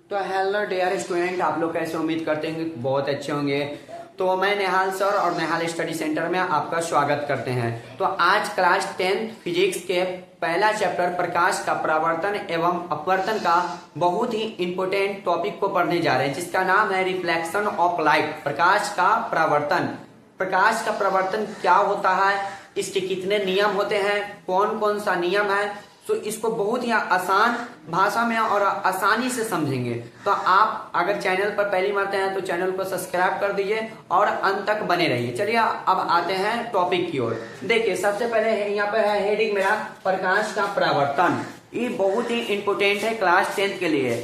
तो hello dear student, आप लोग कैसे उम्मीद करते हैं बहुत अच्छे होंगे। तो मैं नेहाल सर और नेहाल स्टडी सेंटर में आपका स्वागत करते हैं। तो आज क्लास 10 फिजिक्स के पहला चैप्टर प्रकाश का परावर्तन एवं अपवर्तन का बहुत ही इंपॉर्टेंट टॉपिक को पढ़ने जा रहे हैं, जिसका नाम है रिफ्लेक्शन ऑफ लाइट। प्रकाश का परावर्तन। प्रकाश का परावर्तन क्या होता है, इसके कितने नियम होते हैं, कौन कौन सा नियम है, तो इसको बहुत ही आसान भाषा में और आसानी से समझेंगे। तो आप अगर चैनल पर पहली बार हैं तो चैनल को सब्सक्राइब कर दीजिए और अंत तक बने रहिए। चलिए अब आते हैं टॉपिक की ओर। देखिए सबसे पहले यहाँ पर है हेडिंग मेरा प्रकाश का परावर्तन। ये बहुत ही इंपॉर्टेंट है क्लास 10 के लिए।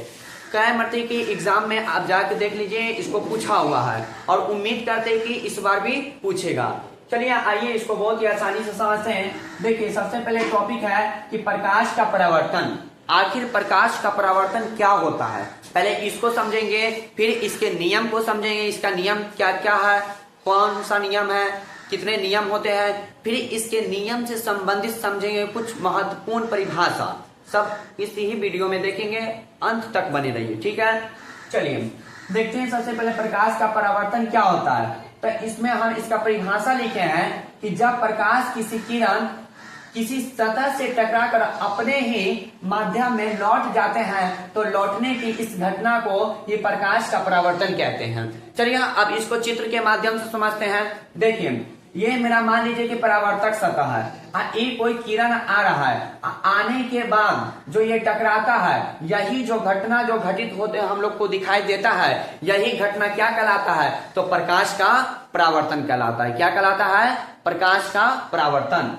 कई मरते की एग्जाम में आप जाके देख लीजिए, इसको पूछा हुआ है और उम्मीद करते हैं कि इस बार भी पूछेगा। चलिए आइए इसको बहुत ही आसानी से समझते हैं। देखिए सबसे पहले टॉपिक है कि प्रकाश का परावर्तन। आखिर प्रकाश का परावर्तन क्या होता है, पहले इसको समझेंगे, फिर इसके नियम को समझेंगे। इसका नियम क्या क्या है, कौन सा नियम है, कितने नियम होते हैं, फिर इसके नियम से संबंधित समझेंगे कुछ महत्वपूर्ण परिभाषा। सब इस ही वीडियो में देखेंगे, अंत तक बने रहिए, ठीक है। चलिए देखते हैं सबसे पहले प्रकाश का परावर्तन क्या होता है। तो इसमें हम इसका परिभाषा लिखे हैं कि जब प्रकाश किसी किरण किसी सतह से टकराकर अपने ही माध्यम में लौट जाते हैं तो लौटने की इस घटना को ये प्रकाश का परावर्तन कहते हैं। चलिए अब इसको चित्र के माध्यम से समझते हैं। देखिए ये मेरा मान लीजिए कि परावर्तक सतह है, ये कोई किरण आ रहा है, आने के बाद जो ये टकराता है, यही जो घटना जो घटित होते हम लोग को दिखाई देता है, यही घटना क्या कहलाता है, तो प्रकाश का परावर्तन कहलाता है। क्या कहलाता है, प्रकाश का परावर्तन।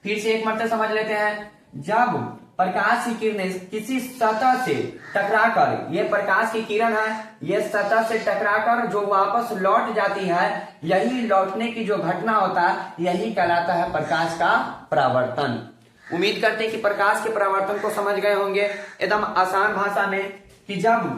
फिर से एक मरते समझ लेते हैं। जब प्रकाश की किरणें किसी सतह से टकराकर, ये प्रकाश की किरण है, ये सतह से टकराकर जो वापस लौट जाती है, यही लौटने की जो घटना होता है, यही कहलाता है प्रकाश का परावर्तन। उम्मीद करते हैं कि प्रकाश के परावर्तन को समझ गए होंगे एकदम आसान भाषा में, कि जब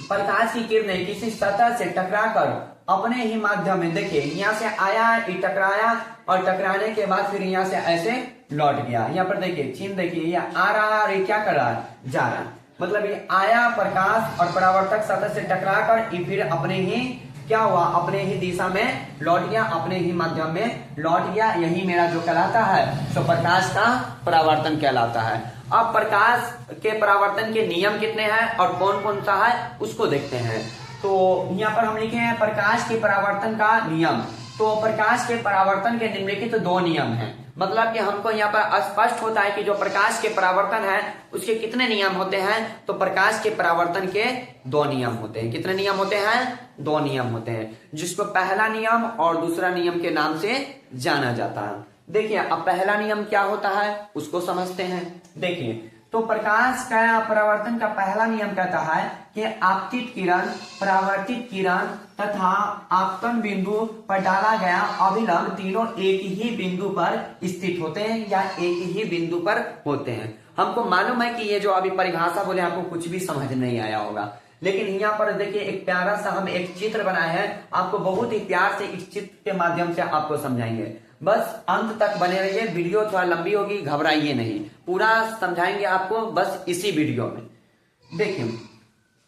प्रकाश की किरणें किसी सतह से टकराकर अपने ही माध्यम में, देखिए यहाँ से आया, ये टकराया और टकराने के बाद फिर यहाँ से ऐसे लौट गया। यहाँ पर देखिए चिन्ह, देखिए ये आ रहा और ये क्या कर रहा है, जा रहा है। मतलब ये आया प्रकाश और परावर्तक सतह से टकराकर ये फिर अपने ही क्या हुआ, अपने ही दिशा में लौट गया, अपने ही माध्यम में लौट गया। यही मेरा जो कहलाता है सो प्रकाश का परावर्तन कहलाता है। अब प्रकाश के परावर्तन के नियम कितने हैं और कौन कौन सा है उसको देखते हैं। तो यहाँ पर हम लिखे हैं प्रकाश के परावर्तन का नियम। तो प्रकाश के परावर्तन के निम्नलिखित तो 2 नियम हैं। मतलब कि हमको यहाँ पर स्पष्ट होता है कि जो प्रकाश के परावर्तन है उसके कितने नियम होते हैं। तो प्रकाश के परावर्तन के 2 नियम होते हैं। कितने नियम होते हैं, 2 नियम होते हैं, जिसको पहला नियम और दूसरा नियम के नाम से जाना जाता है। देखिए अब पहला नियम क्या होता है उसको समझते हैं। देखिए तो प्रकाश का परावर्तन का पहला नियम कहता है कि आपतित किरण, परावर्तित किरण तथा आपतन बिंदु पर डाला गया अभिलंब तीनों एक ही बिंदु पर स्थित होते हैं या एक ही बिंदु पर होते हैं। हमको मालूम है कि ये जो अभी परिभाषा बोले आपको कुछ भी समझ नहीं आया होगा, लेकिन यहाँ पर देखिए एक प्यारा सा हम एक चित्र बनाए हैं, आपको बहुत ही प्यार से इस चित्र के माध्यम से आपको समझाएंगे। बस अंत तक बने रहिए, वीडियो थोड़ा लंबी होगी, घबराइए नहीं, पूरा समझाएंगे आपको बस इसी वीडियो में। देखिए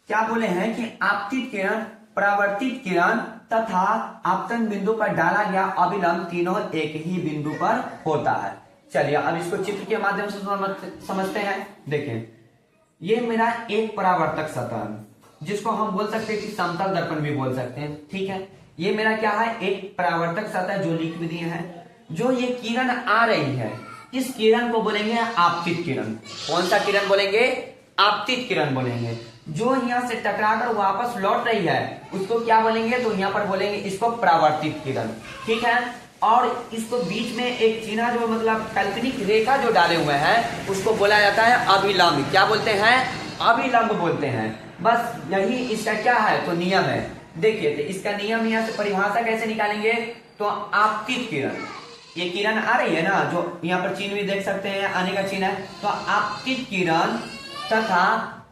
क्या बोले हैं कि आपतित किरण, परावर्तित किरण तथा आपतन बिंदु पर डाला गया अभिलंब तीनों एक ही बिंदु पर होता है। चलिए अब इसको चित्र के माध्यम से समझते हैं। देखिए ये मेरा एक परावर्तक सतह, जिसको हम बोल सकते हैं कि समतल दर्पण भी बोल सकते हैं, ठीक है। ये मेरा क्या है, एक परावर्तक सतह जो लिख भी दिए हैं। जो ये किरण आ रही है, इस किरण को बोलेंगे आपतित किरण। कौन सा किरण बोलेंगे, आपतित किरण बोलेंगे। जो यहाँ से टकराकर वापस लौट रही है उसको क्या बोलेंगे, तो यहाँ पर बोलेंगे इसको परावर्तित किरण, ठीक है। और इसको बीच में एक चिन्ह जो मतलब काल्पनिक रेखा जो डाले हुए हैं उसको बोला जाता है अभिलंब। क्या बोलते हैं, अभिलंब बोलते हैं। बस यही इसका क्या है, तो नियम है। देखिए तो इसका नियम यहाँ से परिभाषा कैसे निकालेंगे, तो आपतित किरण, ये किरण आ रही है ना, जो यहाँ पर चिन्ह भी देख सकते हैं, आने का चिन्ह है, तो आपतित किरण तथा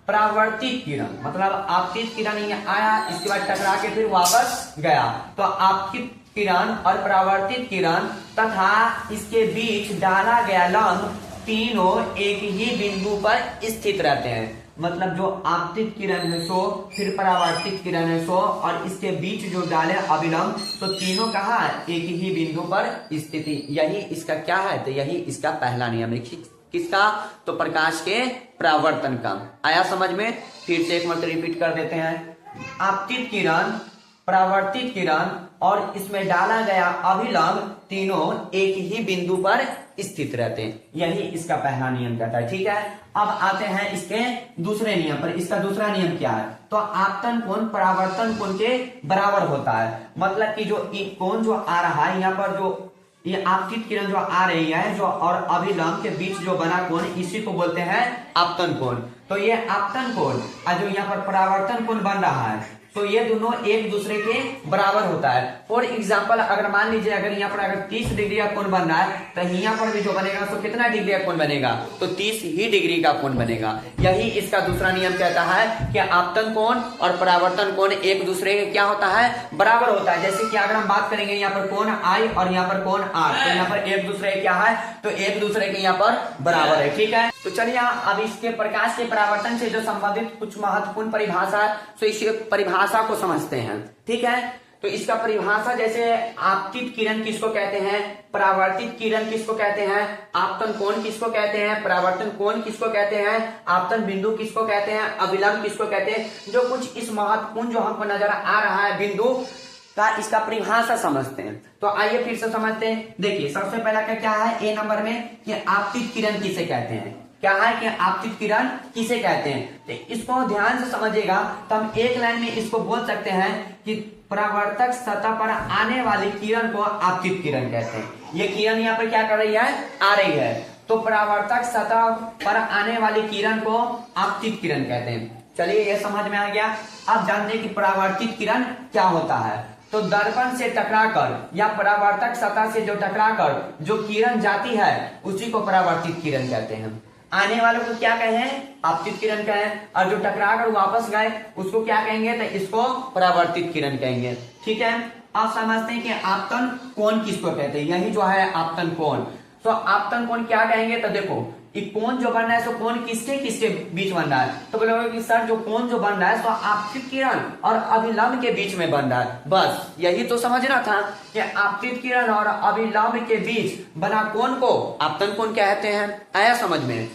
परावर्तित किरण, मतलब आपतित किरण ये आया, इसके बाद टकरा के फिर वापस गया, तो आपतित किरण और परावर्तित किरण तथा इसके बीच डाला गया लंब तीनों एक ही बिंदु पर स्थित रहते हैं। मतलब जो आपतित किरण है सो, फिर परावर्तित किरण है सो, और इसके बीच जो डाले अभिलंब, तो तीनों कहाँ एक ही बिंदु पर स्थिति, यही इसका क्या है, तो यही इसका पहला नियम है। किसका, तो प्रकाश के परावर्तन का। आया समझ में? फिर से एक मत रिपीट कर देते हैं। आपतित किरण, परावर्तित किरण और इसमें डाला गया अभिलंब तीनों एक ही बिंदु पर स्थित रहते हैं, यही इसका पहला नियम कहता है। ठीक है, अब आते हैं इसके दूसरे नियम पर। इसका दूसरा नियम क्या है, तो आपतन कोण परावर्तन कोण के बराबर होता है। मतलब कि जो कोण जो आ रहा है यहाँ पर, जो ये आपतित किरण जो आ रही है जो और अभिलंब के बीच जो बना कोण, इसी को बोलते हैं आपतन कोण। तो ये आपतन कोण और जो यहाँ पर परावर्तन कोण बन रहा है, तो ये दोनों एक दूसरे के बराबर होता है। फॉर एग्जाम्पल, अगर मान लीजिए अगर यहाँ पर अगर 30 डिग्री का कोण बन रहा है, तो यहाँ पर भी जो बनेगा तो कितना डिग्री का कोण बनेगा, तो 30 ही डिग्री का कोण बनेगा। यही इसका दूसरा नियम कहता है कि आपतन कोण और परावर्तन कोण एक दूसरे के क्या होता है, बराबर होता है। जैसे कि अगर हम बात करेंगे यहाँ पर कोण आई और यहाँ पर कोण आर, तो यहाँ पर एक दूसरे क्या है, तो एक दूसरे के यहाँ पर बराबर है। ठीक है, तो चलिए अब इसके प्रकाश के परावर्तन से जो संबंधित कुछ महत्वपूर्ण परिभाषा, तो इस परिभाषा को समझते हैं। ठीक है, तो इसका परिभाषा जैसे आपतित किरण किसको कहते हैं, परावर्तित किरण किसको कहते हैं, आपतन कोण किसको कहते हैं, परावर्तन कोण किसको कहते हैं, आपतन बिंदु किसको कहते हैं, अभिलंब किसको कहते हैं, जो कुछ इस महत्वपूर्ण जो हमको नजर आ रहा है बिंदु का, इसका परिभाषा समझते हैं। तो आइए फिर से समझते हैं। देखिए सबसे पहला क्या है ए नंबर में, कि आपतित किरण किसे कहते हैं, क्या है कि आपतित किरण किसे कहते हैं। तो इसको ध्यान से समझिएगा, तो हम एक लाइन में इसको बोल सकते हैं कि परावर्तक सतह पर आने वाली किरण को आपतित किरण कहते हैं। ये किरण यहाँ पर क्या कर रही है, आ रही है, तो परावर्तक सतह पर आने वाली किरण को आपतित किरण कहते हैं। चलिए ये समझ में आ गया। अब जानते हैं कि परावर्तित किरण क्या होता है। तो दर्पण से टकराकर या परावर्तक सतह से जो टकराकर जो किरण जाती है, उसी को परावर्तित किरण कहते हैं। आने वालों को क्या कहें, आपतित किरण कहें, और जो टकरा कर वापस गए उसको क्या कहेंगे, तो इसको परावर्तित किरण कहेंगे। ठीक है, अब समझते हैं कि आपतन कोण किसको कहते हैं। यही जो है आपतन कोण, तो आपतन कोण क्या कहेंगे, तो देखो ये कोण जो बन रहा है, सो कोण किसके किसके बीच बन रहा है, तो बोलोगे कि सर जो कोण जो बन रहा है, सो आपतित किरण और अभिलंब के बीच में बन रहा है। बस यही तो समझना था कि आपतित किरण और अभिलंब के बीच बना कोण को आपतन कोण कहते हैं। आया समझ में?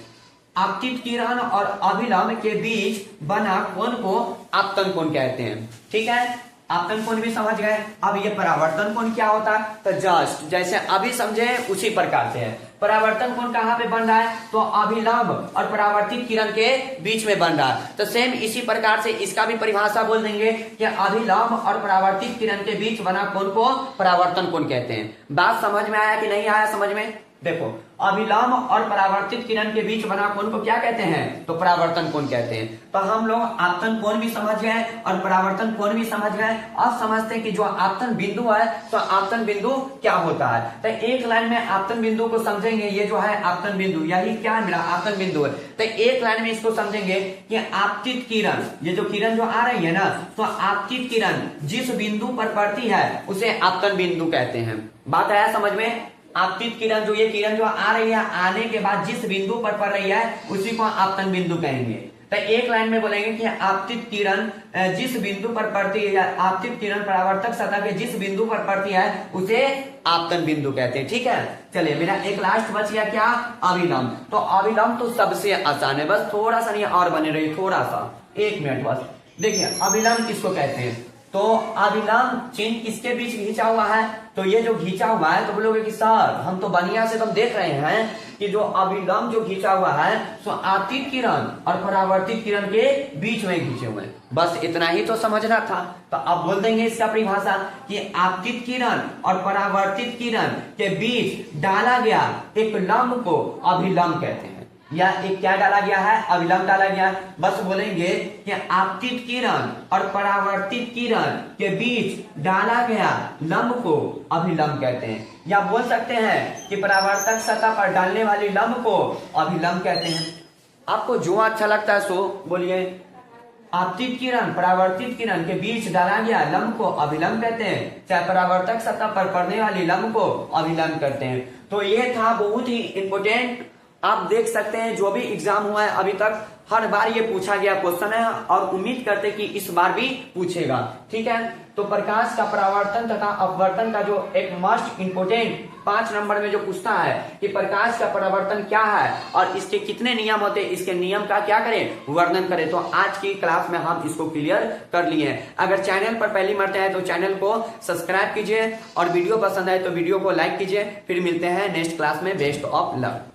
आपतित किरण और अभिलंब के बीच बना कोण को आपतन कोण कहते हैं। ठीक है, आपतन कोण भी समझ गए। अब ये परावर्तन कोण क्या होता है, तो जस्ट जैसे अभी समझे उसी प्रकार से है। परावर्तन कोण कहाँ पे बन रहा है, तो अभिलंब और परावर्तित किरण के बीच में बन रहा है। तो सेम इसी प्रकार से इसका भी परिभाषा बोल देंगे कि अभिलंब और परावर्तित किरण के बीच बना कोण को परावर्तन कोण कहते हैं। बात समझ में आया कि नहीं आया समझ में? देखो अभिलंब और परावर्तित किरण के बीच बना कोण को क्या कहते हैं, तो परावर्तन कोण कहते हैं। तो हम लोग आपतन कोण भी समझ गए और परावर्तन कोण भी समझ गए। अब समझते हैं कि जो आपतन बिंदु है, तो आपतन बिंदु क्या होता है। तो एक लाइन में आपतन बिंदु को समझेंगे। ये जो है आपतन बिंदु, यही क्या है, मेरा आपतन बिंदु है। तो एक लाइन में इसको समझेंगे कि आपतित किरण, ये जो किरण जो आ रही है ना, तो आपतित किरण जिस बिंदु पर पड़ती है उसे आपतन बिंदु कहते हैं। बात आया समझ में? आपतित किरण जो ये किरण जो आ रही है, आने के बाद जिस बिंदु पर पड़ रही है उसी को आपतन बिंदु कहेंगे। तो एक लाइन में बोलेंगे कि आपतित किरण जिस बिंदु पर पड़ती है, आपतित किरण परावर्तक सतह के जिस बिंदु पर पड़ती है उसे आपतन बिंदु कहते हैं। ठीक है, चलिए मेरा एक लास्ट बच गया क्या, अभिलंब। तो अभिलंब तो सबसे आसान है, बस थोड़ा सा नहीं और बने रही, थोड़ा सा 1 मिनट बस। देखिए अभिलंब किसको कहते हैं, तो अभिलंब चिन्ह किसके बीच खींचा हुआ है, तो ये जो खींचा हुआ है, तो बोलोगे कि सर हम तो बढ़िया से तुम देख रहे हैं कि जो अभिलंब जो खींचा हुआ है, तो आपतित किरण और परावर्तित किरण के बीच में खींचे हुए हैं। बस इतना ही तो समझना था। तो अब बोल देंगे इसका परिभाषा कि आपतित किरण और परावर्तित किरण के बीच डाला गया एक लंब को अभिलंब कहते हैं, या एक क्या डाला गया है, अभिलंब डाला गया। बस बोलेंगे कि आपतित किरण और परावर्तित किरण के बीच डाला गया लंब को अभिलंब कहते हैं, या बोल सकते हैं कि परावर्तक सतह पर डालने वाली लंब को अभिलंब कहते हैं। आपको जो अच्छा लगता है सो बोलिए। आपतित किरण परावर्तित किरण के बीच डाला गया लंब को अभिलंब कहते हैं, चाहे परावर्तक सतह पर पड़ने वाली लंब को अभिलंब कहते हैं। तो ये था बहुत ही इंपोर्टेंट आप देख सकते हैं जो भी एग्जाम हुआ है अभी तक हर बार ये पूछा गया क्वेश्चन है और उम्मीद करते कि इस बार भी पूछेगा। ठीक है, तो प्रकाश का परावर्तन तथा अपवर्तन का जो एक मस्ट इंपोर्टेंट 5 नंबर में जो पूछता है कि प्रकाश का परावर्तन क्या है और इसके कितने नियम होते हैं, इसके नियम का क्या करें, वर्णन करें। तो आज की क्लास में हम इसको क्लियर कर लिए हैं। अगर चैनल पर पहली मरते हैं तो चैनल को सब्सक्राइब कीजिए और वीडियो पसंद आए तो वीडियो को लाइक कीजिए। फिर मिलते हैं नेक्स्ट क्लास में। Best of luck.